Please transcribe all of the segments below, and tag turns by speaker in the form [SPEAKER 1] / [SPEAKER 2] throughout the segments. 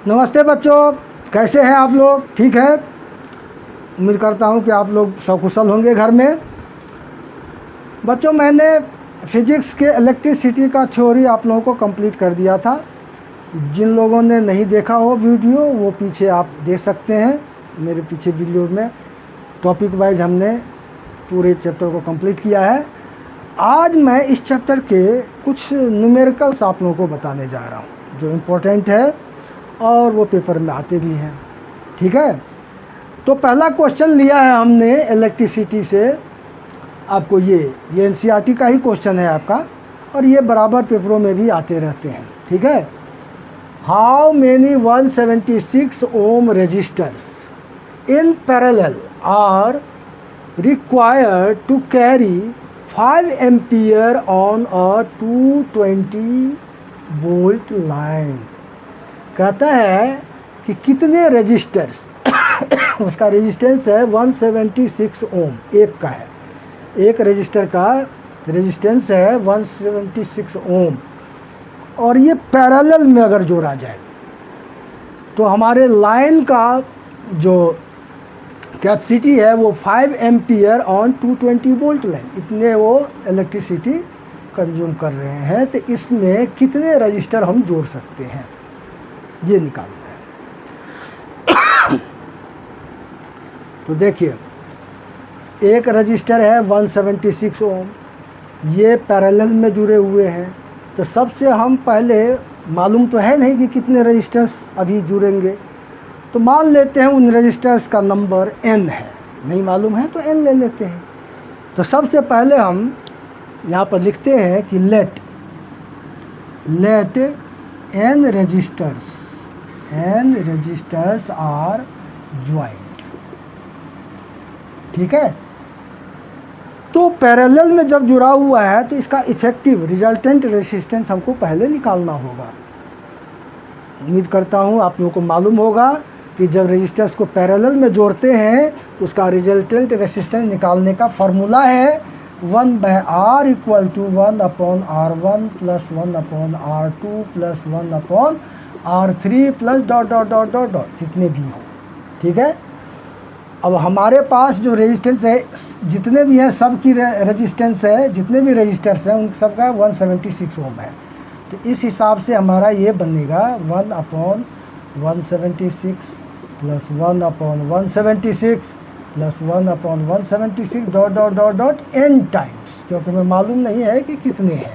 [SPEAKER 1] नमस्ते बच्चों, कैसे हैं आप लोग? ठीक है। उम्मीद करता हूं कि आप लोग सकुशल होंगे घर में। बच्चों, मैंने फिजिक्स के इलेक्ट्रिसिटी का थ्योरी आप लोगों को कंप्लीट कर दिया था। जिन लोगों ने नहीं देखा हो वीडियो, वो पीछे आप देख सकते हैं। मेरे पीछे वीडियो में टॉपिक वाइज हमने पूरे चैप्टर को कंप्लीट किया है। आज मैं इस चैप्टर के कुछ न्यूमेरिकल्स आप लोगों को बताने जा रहा हूँ जो इम्पोर्टेंट है और वो पेपर में आते भी हैं। ठीक है। तो पहला क्वेश्चन लिया है हमने इलेक्ट्रिसिटी से। आपको ये एनसीईआरटी का ही क्वेश्चन है आपका, और ये बराबर पेपरों में भी आते रहते हैं। ठीक है। How many 176 ohm resistors in parallel are required to carry 5 ampere on a 220 volt line. कहता है कि कितने रेजिस्टर्स उसका रेजिस्टेंस है 176 ओम, एक का है, एक रेजिस्टर का रेजिस्टेंस है 176 ओम, और ये पैरेलल में अगर जोड़ा जाए तो हमारे लाइन का जो कैपेसिटी है वो 5 एम्पियर ऑन 220 वोल्ट लाइन, इतने वो इलेक्ट्रिसिटी कंज्यूम कर रहे हैं। तो इसमें कितने रजिस्टर हम जोड़ सकते हैं, ये निकालना है। तो देखिए, एक रजिस्टर है 176 ओम, ये पैरेलल में जुड़े हुए हैं। तो सबसे हम पहले, मालूम तो है नहीं कि कितने रजिस्टर्स अभी जुड़ेंगे, तो मान लेते हैं उन रजिस्टर्स का नंबर n है। नहीं मालूम है तो n ले लेते हैं। तो सबसे पहले हम यहाँ पर लिखते हैं कि let n resistors are joint. ठीक है। तो पैरेलल में जब जुड़ा हुआ है तो इसका इफेक्टिव रिजल्टेंट रेजिस्टेंस हमको पहले निकालना होगा। उम्मीद करता हूँ आप लोगों को मालूम होगा कि जब रेजिस्टर्स को पैरेलल में जोड़ते हैं तो उसका रिजल्टेंट रेजिस्टेंस निकालने का फॉर्मूला है 1/R = 1/R1 + 1/R2 + 1/R3 + ... जितने भी हो। ठीक है। अब हमारे पास जो रेजिस्टेंस है, जितने भी हैं सब की रेजिस्टेंस है, जितने भी रेजिस्टर्स हैं उन सब का 176 ओम है। तो इस हिसाब से हमारा ये बनेगा 1/176 + 1/176 + 1/176 ... n टाइम्स, क्योंकि हमें मालूम नहीं है कि कितने हैं,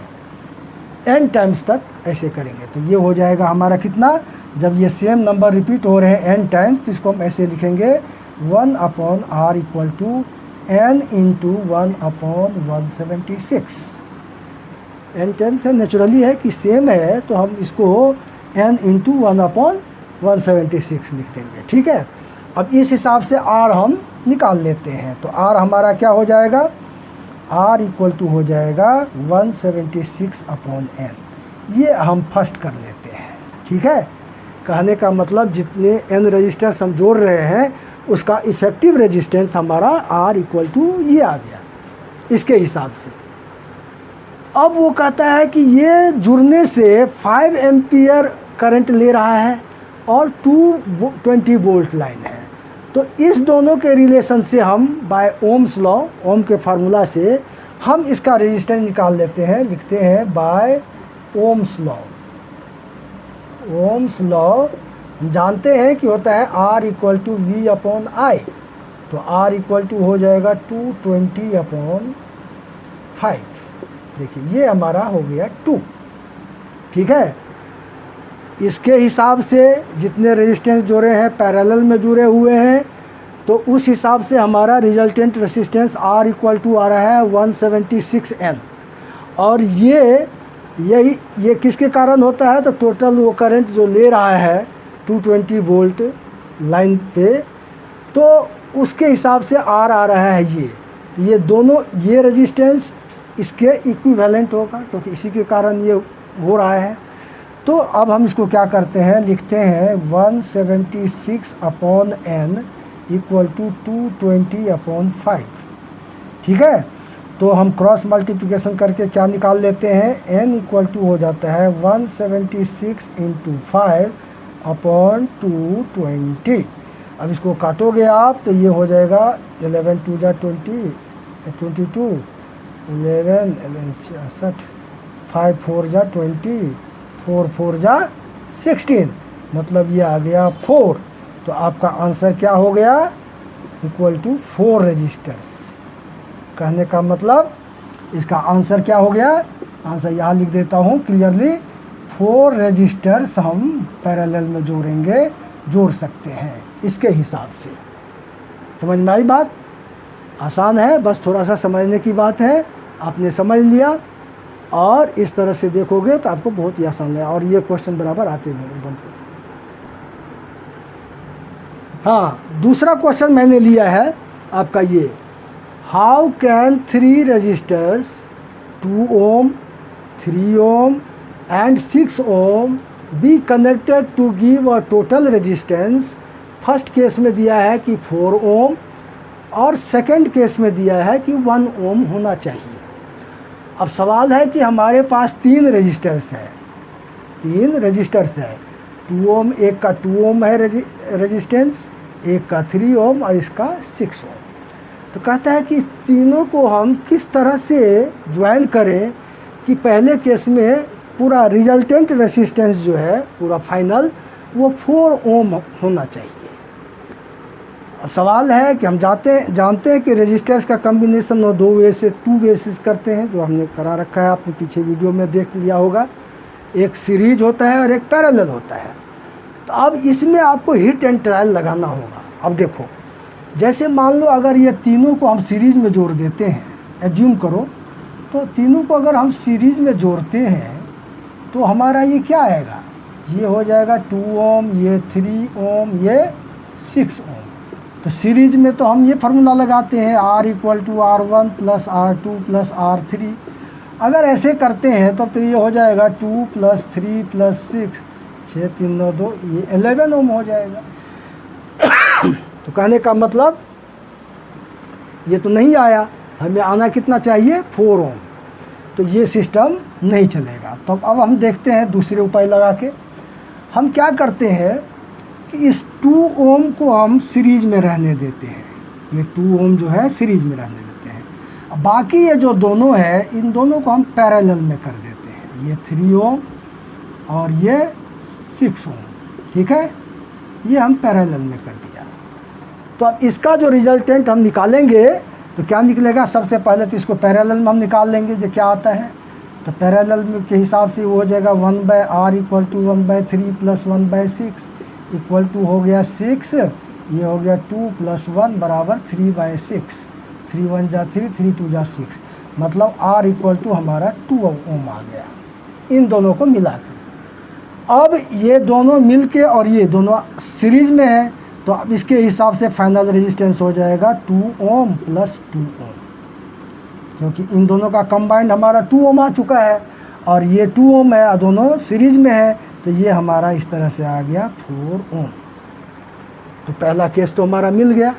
[SPEAKER 1] n टाइम्स तक ऐसे करेंगे। तो ये हो जाएगा हमारा कितना, जब ये सेम नंबर रिपीट हो रहे हैं n टाइम्स, तो इसको हम ऐसे लिखेंगे 1/R = n × 1/176। n टाइम्स है, नेचुरली है कि सेम है, तो हम इसको n × 1/176 लिख देंगे। ठीक है। अब इस हिसाब से R हम निकाल लेते हैं। तो R हमारा क्या हो जाएगा, R = हो जाएगा 176/n। ये हम फर्स्ट कर लेते हैं। ठीक है। कहने का मतलब जितने n रजिस्टर्स हम जोड़ रहे हैं उसका इफेक्टिव रेजिस्टेंस हमारा R = ये आ गया इसके हिसाब से। अब वो कहता है कि ये जुड़ने से 5 एम्पियर करंट ले रहा है और 220 वोल्ट लाइन है। तो इस दोनों के रिलेशन से हम बाय ओम्स लॉ, ओम के फार्मूला से हम इसका रेजिस्टेंस निकाल लेते हैं। लिखते हैं by ohm's law. Ohm's law हम जानते हैं कि होता है R = V/I। तो R = हो जाएगा 220/5। देखिए, ये हमारा हो गया 2। ठीक है। इसके हिसाब से जितने रेजिस्टेंस जोड़े हैं पैरेलल में जुड़े हुए हैं, तो उस हिसाब से हमारा रिजल्टेंट रेजिस्टेंस R = आ रहा है 176N। और ये किसके कारण होता है, तो टोटल वो करंट जो ले रहा है 220 वोल्ट लाइन पे, तो उसके हिसाब से R आ रहा है ये दोनों, ये रेजिस्टेंस इसके इक्विवेलेंट होगा, क्योंकि इसी के कारण ये हो रहा है। तो अब हम इसको क्या करते हैं, लिखते हैं 176/n = 220/5। ठीक है। तो हम क्रॉस मल्टीप्लिकेशन करके क्या निकाल लेते हैं, n = हो जाता है 176 × 5 अपॉन 220। अब इसको काटोगे आप तो ये हो जाएगा 11 2 जा 20, 22, 11 66, 5 4 जा 20, 4 4 जा 16, मतलब ये आ गया 4। तो आपका आंसर क्या हो गया? Equal to 4 resistors. कहने का मतलब इसका आंसर क्या हो गया? आंसर यहाँ लिख देता हूँ क्लियरली, 4 रजिस्टर्स हम पैरेलल में जोड़ सकते हैं इसके हिसाब से। समझ में आई बात? आसान है, बस थोड़ा सा समझने की बात है। आपने समझ लिया और इस तरह से देखोगे तो आपको बहुत ही आसान है, और ये क्वेश्चन बराबर आते हैं एकदम। हाँ, दूसरा क्वेश्चन मैंने लिया है आपका ये, how can 3 registers 2 ohm, 3 ohm and 6 ohm be connected to give a total resistance। First case में दिया है कि 4 ohm और सेकंड केस में दिया है कि 1 ohm होना चाहिए। अब सवाल है कि हमारे पास 3 रजिस्टर्स है, 2 ohm, एक का 2 ohm है रेजिस्टेंस, एक का 3 ohm और इसका 6 ohm। तो कहता है कि इस तीनों को हम किस तरह से ज्वाइन करें कि पहले केस में पूरा रिजल्टेंट रेसिस्टेंस जो है पूरा फाइनल वो 4 ohm होना चाहिए। अब सवाल है कि हम जानते हैं कि रेजिस्टर्स का कम्बिनेशन और 2 वे से 2 बेसिस करते हैं, जो हमने करा रखा है, आपने पीछे वीडियो में देख लिया होगा। एक सीरीज होता है और एक पैरेलल होता है। तो अब इसमें आपको हिट एंड ट्रायल लगाना होगा। अब देखो, जैसे मान लो अगर ये तीनों को हम सीरीज में जोड़ देते हैं, एज्यूम करो, तो तीनों को अगर हम सीरीज में जोड़ते हैं तो हमारा ये क्या आएगा? ये हो जाएगा 2 ohm, ये 3 ohm, ये 6 ohm। तो सीरीज में तो हम ये फार्मूला लगाते हैं R = R1 + R2 + R3। अगर ऐसे करते हैं तो ये हो जाएगा 2 + 3 + 6, 6 3 9 2, ये 11 ohm हो जाएगा। तो कहने का मतलब ये तो नहीं आया, हमें आना कितना चाहिए? 4 ohm। तो ये सिस्टम नहीं चलेगा। तो अब हम देखते हैं दूसरे उपाय लगा के। हम क्या करते हैं कि इस 2 ohm को हम सीरीज में रहने देते हैं, ये 2 ohm जो है सीरीज में रहने देते हैं। अब बाकी ये जो दोनों है, इन दोनों को हम पैरेलल में कर देते हैं, ये 3 ohm और ये 6 ohm। ठीक है, ये हम पैरेलल में कर दिया। तो अब इसका जो रिजल्टेंट हम निकालेंगे तो क्या निकलेगा? सबसे पहले तो इसको पैरेलल में हम निकाल लेंगे जो क्या आता है। तो पैरेलल में के हिसाब से वो हो जाएगा 1/R = 1/3 + 1/6 = हो गया 6, ये हो गया 2 + 1 = 3/6, 3 1 जा 3, 3 2 जा 6, मतलब R = हमारा 2 ohm आ गया इन दोनों को मिला कर। अब ये दोनों मिल के और ये दोनों सीरीज में है, तो अब इसके हिसाब से फाइनल रेजिस्टेंस हो जाएगा 2 ohm + 2 ohm, क्योंकि इन दोनों का कंबाइंड हमारा 2 ohm आ चुका है और ये 2 ohm है, दोनों सीरीज में है, तो ये हमारा इस तरह से आ गया 4 ohm। तो पहला केस तो हमारा मिल गया,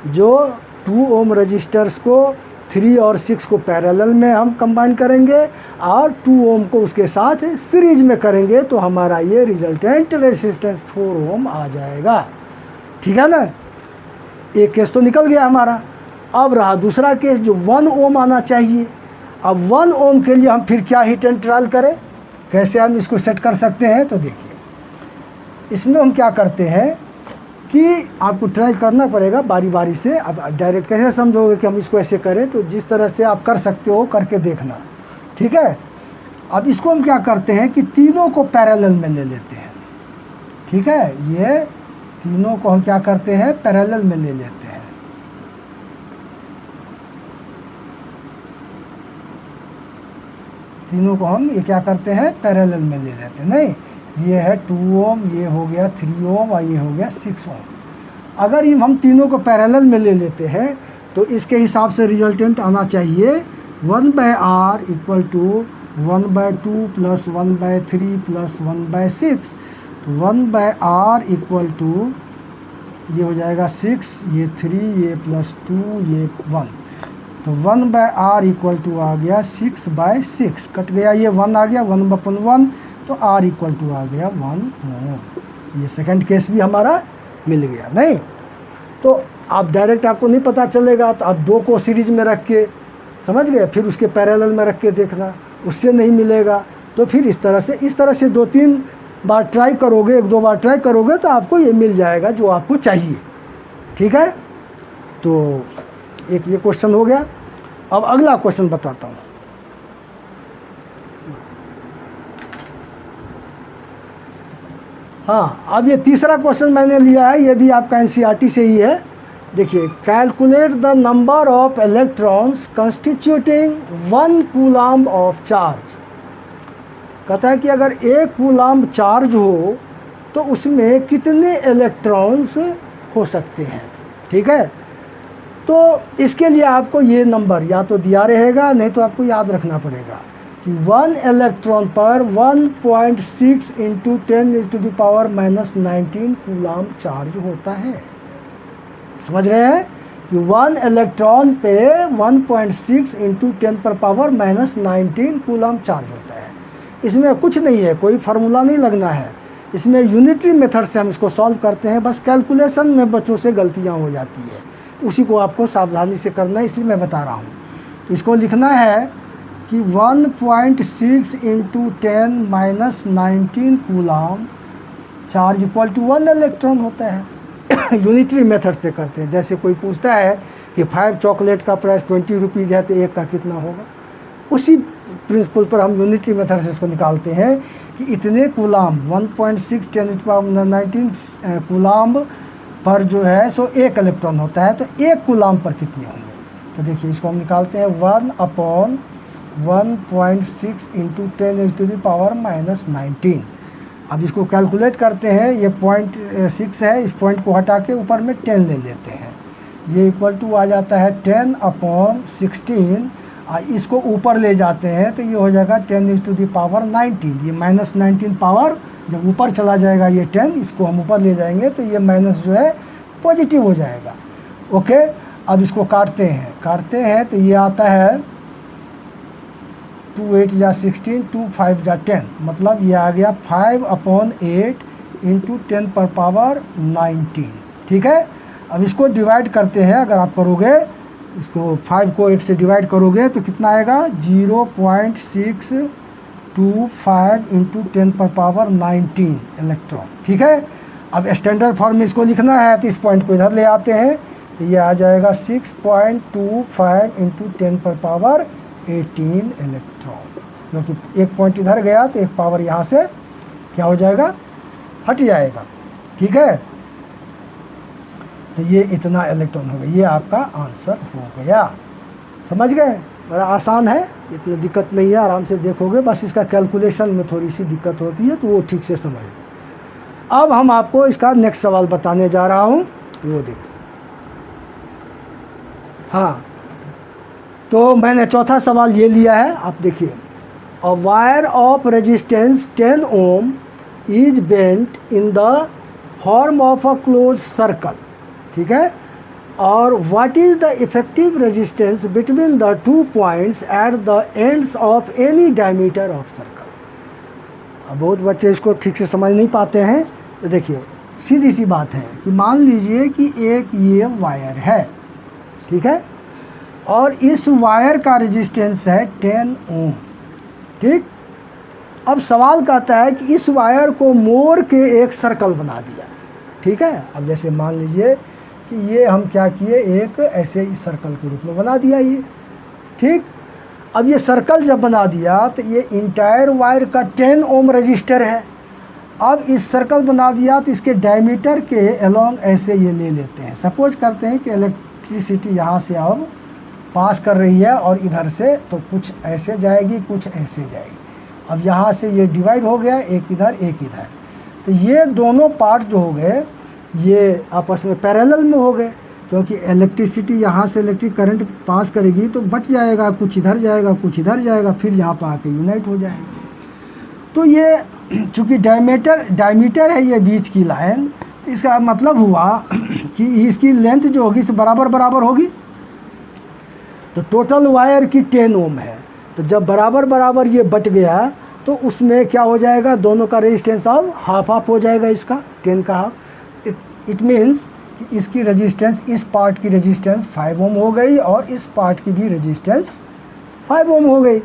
[SPEAKER 1] जो 2 ohm रजिस्टर्स को 3 और 6 को पैरेलल में हम कंबाइन करेंगे और 2 ohm को उसके साथ सीरीज में करेंगे, तो हमारा ये रिजल्टेंट रेजिस्टेंस 4 ohm आ जाएगा। ठीक है ना, एक केस तो निकल गया हमारा। अब रहा दूसरा केस जो 1 ohm आना चाहिए। अब 1 ohm के लिए हम फिर क्या हिट एंड ट्रायल करें, कैसे हम इसको सेट कर सकते हैं? तो देखिए, इसमें हम क्या करते हैं कि आपको ट्राई करना पड़ेगा बारी बारी से। अब डायरेक्ट कैसे समझोगे कि हम इसको ऐसे करें? तो जिस तरह से आप कर सकते हो करके देखना। ठीक है, अब इसको हम क्या करते हैं कि तीनों को पैरेलल में ले लेते हैं। ठीक है, ये तीनों को हम क्या करते हैं? पैरेलल में ले लेते हैं। तीनों को हम ये क्या करते हैं? पैरेलल में ले लेते हैं। नहीं, ये है 2 ohm, ये हो गया 3 ohm और ये हो गया 6 ohm। अगर हम तीनों को पैरेलल में ले लेते हैं तो इसके हिसाब से रिजल्टेंट आना चाहिए 1/R = 1/2 + 1/3 + 1/6। तो 1/R = ये हो जाएगा 6, ये 3, ये +2, ये 1। तो 1/R = आ गया 6/6, कट गया, ये 1 आ गया, 1/1, तो R = आ गया 1 ohm। ये सेकंड केस भी हमारा मिल गया। नहीं तो आप डायरेक्ट आपको नहीं पता चलेगा, तो आप 2 को सीरीज में रख के, समझ गए, फिर उसके पैरेलल में रख के देखना, उससे नहीं मिलेगा। तो फिर इस तरह से 2-3 बार ट्राई करोगे, 1-2 बार ट्राई करोगे तो आपको ये मिल जाएगा जो आपको चाहिए। ठीक है, तो एक ये क्वेश्चन हो गया। अब अगला क्वेश्चन बताता हूँ। हाँ, अब ये तीसरा क्वेश्चन मैंने लिया है, ये भी आपका एनसीईआरटी से ही है। देखिए, calculate the number of electrons constituting 1 coulomb of charge. कहता है कि अगर 1 कूलम्ब चार्ज हो तो उसमें कितने इलेक्ट्रॉन्स हो सकते हैं। ठीक है, तो इसके लिए आपको ये नंबर या तो दिया रहेगा, नहीं तो आपको याद रखना पड़ेगा कि 1 इलेक्ट्रॉन पर 1.6 × 10⁻⁻19 कूलम्ब चार्ज होता है। समझ रहे हैं कि 1 इलेक्ट्रॉन पे 1.6 × 10⁻⁻19 कूलम्ब चार्ज होता है। इसमें कुछ नहीं है, कोई फार्मूला नहीं लगना है। इसमें यूनिटरी मेथड से हम इसको सॉल्व करते हैं। बस कैलकुलेशन में बच्चों से गलतियां हो जाती है, उसी को आपको सावधानी से करना है, इसलिए मैं बता रहा हूँ। तो इसको लिखना है कि 1.6 × 10⁻19 coulomb charge equal to 1 electron होता है। यूनिटरी मेथड से करते हैं। जैसे कोई पूछता है कि 5 चॉकलेट का प्राइस 20 रुपीज़ है तो 1 का कितना होगा, उसी प्रिंसिपल पर हम यूनिटरी मेथड से इसको निकालते हैं कि इतने कूलम्ब 1.6 × 10⁻19 कूलम्ब पर जो है सो 1 इलेक्ट्रॉन होता है, तो 1 कूलम्ब पर कितने होंगे। तो देखिए, इसको हम निकालते हैं 1/1.6 × 10⁻⁻19। अब इसको कैलकुलेट करते हैं। ये 0.6 है, इस पॉइंट को हटा के ऊपर में 10 ले लेते हैं। ये इक्वल टू आ जाता है 10/16। इसको ऊपर ले जाते हैं तो ये हो जाएगा 10⁻⁹। ये -19 पावर जब ऊपर चला जाएगा, ये 10, इसको हम ऊपर ले जाएंगे तो ये माइनस जो है पॉजिटिव हो जाएगा। ओके, अब इसको काटते हैं तो ये आता है 2 8 या 16, 2 5 या 10, मतलब ये आ गया 5/8 × 10⁻⁹। ठीक है, अब इसको डिवाइड करते हैं। अगर आप करोगे इसको 5 को 8 से डिवाइड करोगे तो कितना आएगा 0.625 × 10⁻⁹ इलेक्ट्रॉन। ठीक है, अब स्टैंडर्ड फॉर्म में इसको लिखना है तो इस पॉइंट को इधर ले आते हैं तो ये आ जाएगा 6.25 × 10⁻18 इलेक्ट्रॉन, क्योंकि एक पॉइंट इधर गया तो एक पावर यहाँ से क्या हो जाएगा, हट जाएगा। ठीक है, तो ये इतना इलेक्ट्रॉन हो गया। ये आपका आंसर हो गया। समझ गए, बड़ा आसान है, इतनी दिक्कत नहीं है, आराम से देखोगे। बस इसका कैलकुलेशन में थोड़ी सी दिक्कत होती है, तो वो ठीक से समझ। अब हम आपको इसका नेक्स्ट सवाल बताने जा रहा हूँ, वो देखो। हाँ, तो मैंने चौथा सवाल ये लिया है, आप देखिए। A wire of resistance 10 ohm is bent in the form of a close circle. ठीक है, और what is the effective resistance between the 2 points at the ends of any diameter of circle. अब बहुत बच्चे इसको ठीक से समझ नहीं पाते हैं। तो देखिए, सीधी सी बात है कि मान लीजिए कि एक ये वायर है, ठीक है, और इस वायर का रेजिस्टेंस है 10 ओम। ठीक, अब सवाल कहता है कि इस वायर को मोड़ के एक सर्कल बना दिया। ठीक है, अब जैसे मान लीजिए कि ये हम क्या किए, एक ऐसे ही सर्कल के रूप में बना दिया ये। ठीक, अब ये सर्कल जब बना दिया तो ये इंटायर वायर का 10 ओम रजिस्टर है। अब इस सर्कल बना दिया तो इसके डायमीटर के अलोंग ऐसे ये ले लेते हैं। सपोज करते हैं कि इलेक्ट्रिसिटी यहाँ से अब पास कर रही है और इधर से, तो कुछ ऐसे जाएगी, कुछ ऐसे जाएगी। अब यहाँ से ये डिवाइड हो गया, एक इधर एक इधर, तो ये दोनों पार्ट जो हो गए ये आपस में पैरेलल में हो गए, क्योंकि इलेक्ट्रिसिटी यहाँ से इलेक्ट्रिक करंट पास करेगी तो बट जाएगा, कुछ इधर जाएगा, कुछ इधर जाएगा, फिर यहाँ पर आके यूनाइट हो जाएगा। तो ये चूँकि डायमीटर है ये बीच की लाइन, इसका मतलब हुआ कि इसकी लेंथ जो होगी इस बराबर होगी। तो टोटल वायर की 10 ओम है, तो जब बराबर ये बट गया तो उसमें क्या हो जाएगा, दोनों का रेजिस्टेंस अब हाफ हाफ हो जाएगा, इसका 10 का हाफ। इट मीन्स इसकी रेजिस्टेंस, इस पार्ट की रेजिस्टेंस 5 ओम हो गई और इस पार्ट की भी रेजिस्टेंस 5 ओम हो गई।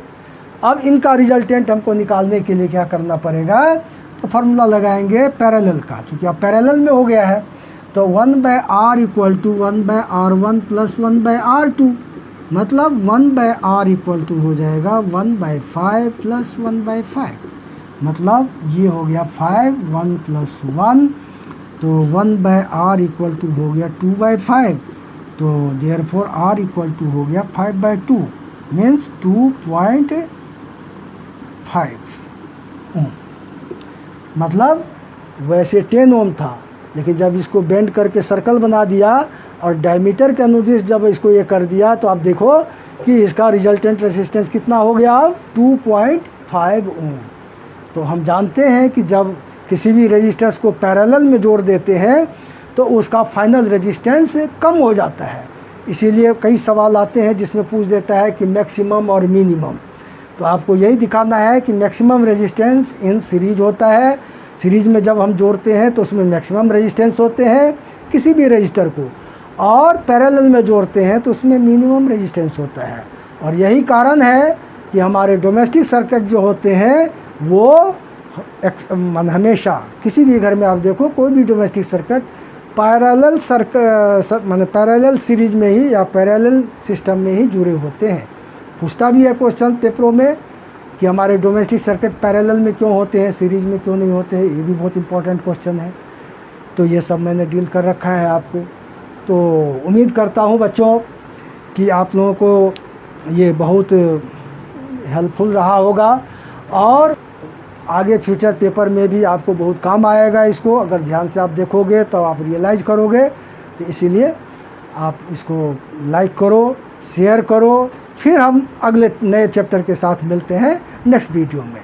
[SPEAKER 1] अब इनका रिजल्टेंट हमको निकालने के लिए क्या करना पड़ेगा, तो फार्मूला लगाएंगे पैरेलल का, चूँकि अब पैरेलल में हो गया है तो 1/r equal to 1/r1 plus 1/r2, मतलब 1/r इक्वल टू हो जाएगा 1/5 प्लस 1/5, मतलब ये हो गया 5, 1 प्लस 1, तो 1/r इक्वल टू हो गया 2/5, तो देयरफॉर r इक्वल टू हो गया 5/2 मीन्स 2.5 ओम। मतलब वैसे 10 ओम था, लेकिन जब इसको बेंड करके सर्कल बना दिया और डायमीटर के अनुदिश जब इसको ये कर दिया, तो आप देखो कि इसका रिजल्टेंट रेजिस्टेंस कितना हो गया, अब 2.5 ओम। तो हम जानते हैं कि जब किसी भी रेजिस्टेंस को पैरेलल में जोड़ देते हैं तो उसका फाइनल रेजिस्टेंस कम हो जाता है। इसीलिए कई सवाल आते हैं जिसमें पूछ देता है कि मैक्सिमम और मिनिमम, तो आपको यही दिखाना है कि मैक्सिमम रेजिस्टेंस इन सीरीज होता है। सीरीज में जब हम जोड़ते हैं तो उसमें मैक्सिमम रेजिस्टेंस होते हैं किसी भी रजिस्टर को, और पैरेलल में जोड़ते हैं तो उसमें मिनिमम रेजिस्टेंस होता है। और यही कारण है कि हमारे डोमेस्टिक सर्किट जो होते हैं वो हमेशा किसी भी घर में आप देखो कोई भी domestic circuit parallel parallel series में ही या पैरेलल सिस्टम में ही जुड़े होते हैं। पूछता भी है क्वेश्चन पेपरों में कि हमारे डोमेस्टिक सर्किट पैरेलल में क्यों होते हैं, सीरीज में क्यों नहीं होते हैं, ये भी बहुत इंपॉर्टेंट क्वेश्चन है। तो ये सब मैंने डील कर रखा है आपको। तो उम्मीद करता हूँ बच्चों कि आप लोगों को ये बहुत हेल्पफुल रहा होगा और आगे फ्यूचर पेपर में भी आपको बहुत काम आएगा। इसको अगर ध्यान से आप देखोगे तो आप रियलाइज़ करोगे। तो इसीलिए आप इसको लाइक करो, शेयर करो। फिर हम अगले नए चैप्टर के साथ मिलते हैं नेक्स्ट वीडियो में।